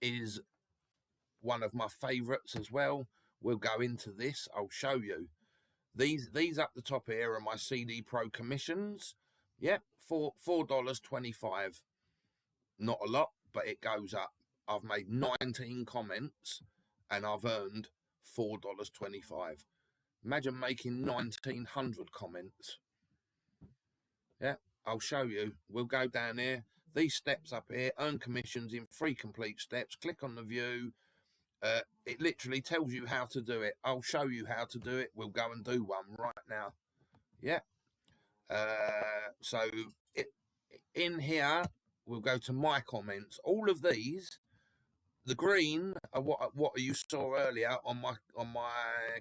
is one of my favorites as well. We'll go into this. I'll show you. These up the top here are my CD Pro commissions. Yep, $4.25. Not a lot, but it goes up. I've made 19 comments and I've earned $4.25. Imagine making 1,900 comments. Yeah, I'll show you. We'll go down here. These steps up here, earn commissions in 3 complete steps. Click on the view. It literally tells you how to do it. I'll show you how to do it. We'll go and do one right now. Yeah. So in here, we'll go to my comments. All of these, the green are what you saw earlier on my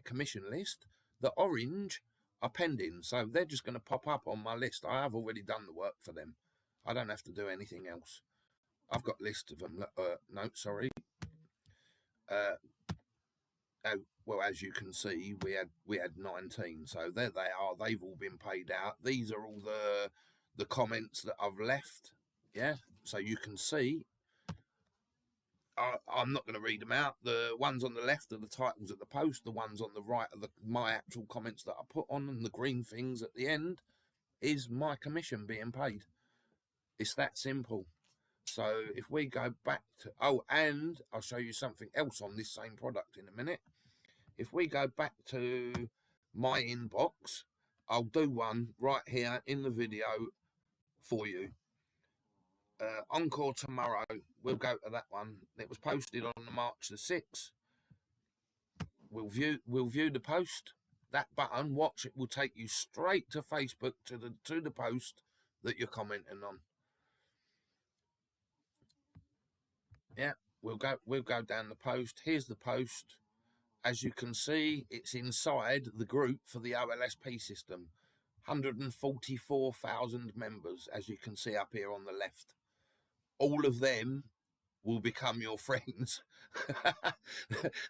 commission list. The orange are pending, so they're just going to pop up on my list. I have already done the work for them. I don't have to do anything else. I've got lists of them. No, sorry. Well, as you can see, we had 19, so there they are. They've all been paid out. These are all the comments that I've left. Yeah, so you can see. I'm not going to read them out. The ones on the left are the titles of the post. The ones on the right are my actual comments that I put on, and the green things at the end is my commission being paid. It's that simple. So if we go back to, and I'll show you something else on this same product in a minute. If we go back to my inbox, I'll do one right here in the video for you. Encore tomorrow, we'll go to that one. It was posted on March the 6th. We'll view the post. That button, watch, it will take you straight to Facebook to the post that you're commenting on. Yeah, we'll go down the post. Here's the post. As you can see, it's inside the group for the OLSP system. 144,000 members, as you can see up here on the left. All of them will become your friends.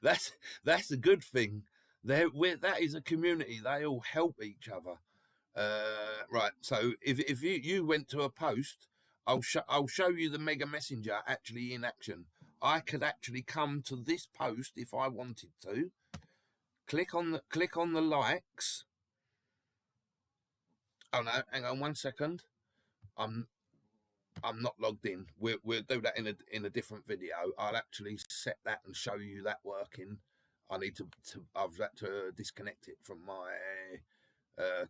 That's a good thing. That is a community. They all help each other. Right. So if you went to a post, I'll show you the Mega Messenger actually in action. I could actually come to this post if I wanted to. Click on the likes. Oh no, hang on 1 second. I'm not logged in. We'll do that in a different video. I'll actually set that and show you that working. I've had to disconnect it from my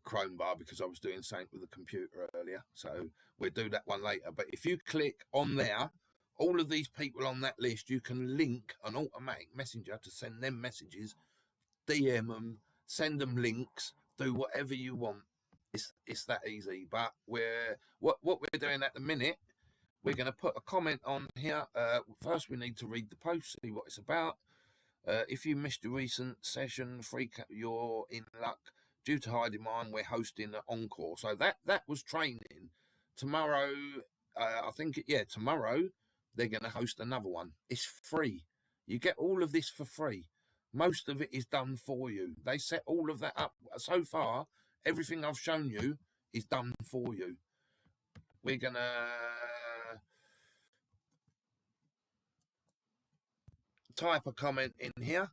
Chrome bar because I was doing something with the computer earlier. So we'll do that one later. But if you click on there, all of these people on that list, you can link an automatic messenger to send them messages, DM them, send them links, do whatever you want. It's that easy. But what we're doing at the minute, we're going to put a comment on here. First, we need to read the post, see what it's about. If you missed your recent session, you're in luck. Due to high demand, we're hosting an encore. So that was training. Tomorrow, tomorrow they're going to host another one. It's free. You get all of this for free. Most of it is done for you. They set all of that up. So far, everything I've shown you is done for you. We're going to type a comment in here.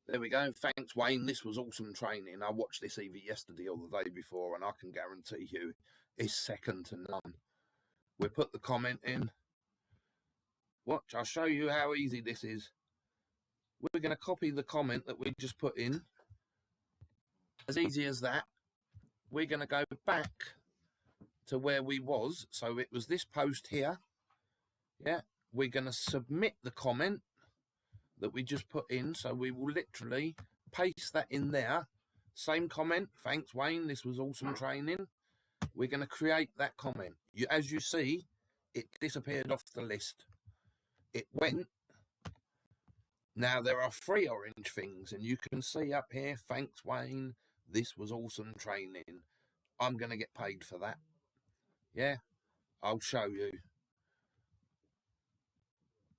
There we go. Thanks, Wayne. This was awesome training. I watched this either yesterday or the day before, and I can guarantee you it's second to none. We'll put the comment in. Watch, I'll show you how easy this is. We're going to copy the comment that we just put in. As easy as that. We're going to go back to where we was. So it was this post here. Yeah. We're going to submit the comment that we just put in. So we will literally paste that in there. Same comment. Thanks, Wayne. This was awesome training. We're going to create that comment. As you see, it disappeared off the list. It went. Now there are 3 orange things, and you can see up here, thanks, Wayne. This was awesome training. I'm going to get paid for that. Yeah, I'll show you.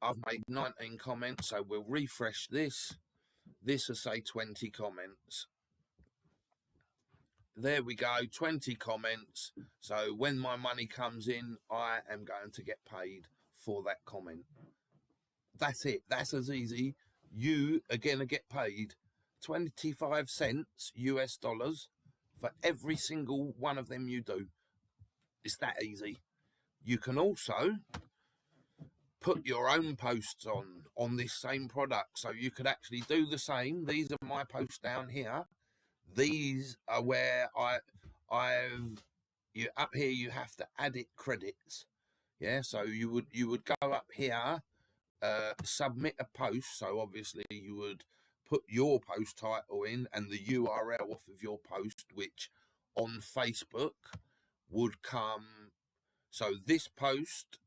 I've made 19 comments, so we'll refresh this. This will say 20 comments. There we go, 20 comments. So when my money comes in, I am going to get paid for that comment. That's it. That's as easy. You are going to get paid 25 cents US dollars for every single one of them you do. It's that easy. You can also put your own posts on this same product. So you could actually do the same. These are my posts down here. These are where up here you have to edit credits. Yeah, so you would go up here, submit a post. So obviously you would put your post title in and the URL off of your post, which on Facebook would come. So this post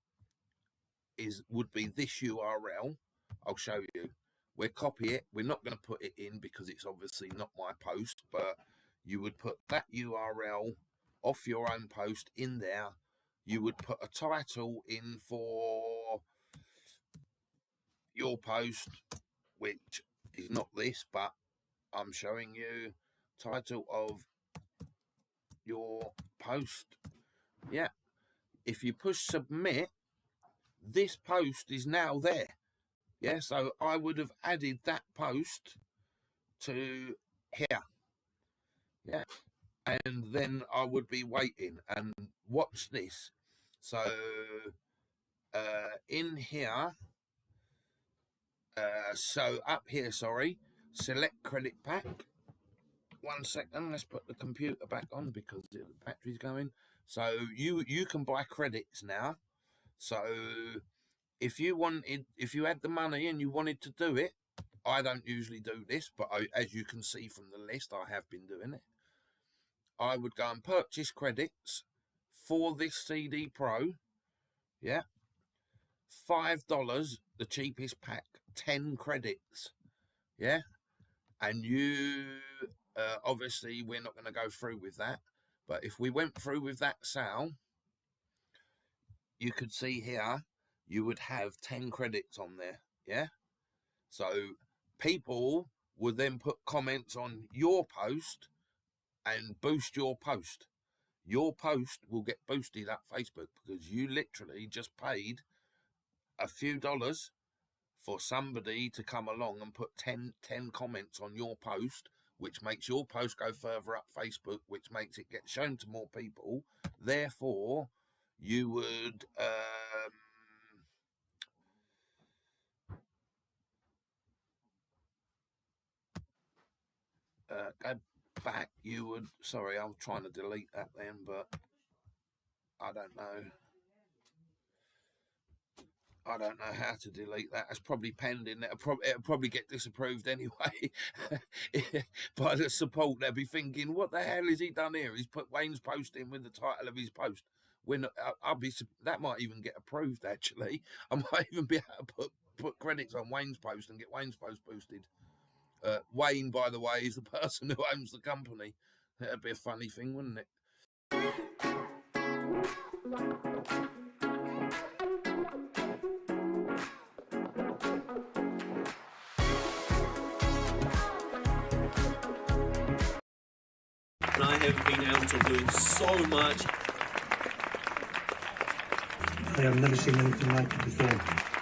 would be this URL. I'll show you. We'll copy it. We're not going to put it in because it's obviously not my post, but you would put that URL off your own post in there. You would put a title in for your post, which is not this, but I'm showing you title of your post. Yeah. If you push submit, this post is now there. Yeah, so I would have added that post to here. Yeah, and then I would be waiting and watch this. So in here, so up here, sorry, select credit pack. 1 second, let's put the computer back on because the battery's going. So you can buy credits now. So if you had the money and you wanted to do it, I don't usually do this, but as you can see from the list, I have been doing it. I would go and purchase credits for this CD Pro. Yeah. $5, the cheapest pack, 10 credits. Yeah. And you, obviously, we're not going to go through with that. But if we went through with that sale, you could see here, you would have 10 credits on there. Yeah. So people would then put comments on your post and boost your post. Your post will get boosted up Facebook because you literally just paid a few dollars for somebody to come along and put 10 comments on your post, which makes your post go further up Facebook, which makes it get shown to more people. Therefore, you would go back. You would, sorry, I was trying to delete that then, but I don't know. I don't know how to delete that. It's probably pending. It'll probably get disapproved anyway by the support. They'll be thinking, what the hell has he done here? He's put Wayne's post in with the title of his post. That might even get approved, actually. I might even be able to put credits on Wayne's post and get Wayne's post boosted. Wayne, by the way, is the person who owns the company. That'd be a funny thing, wouldn't it? And I have been able to learn so much. I have never seen anything like it before.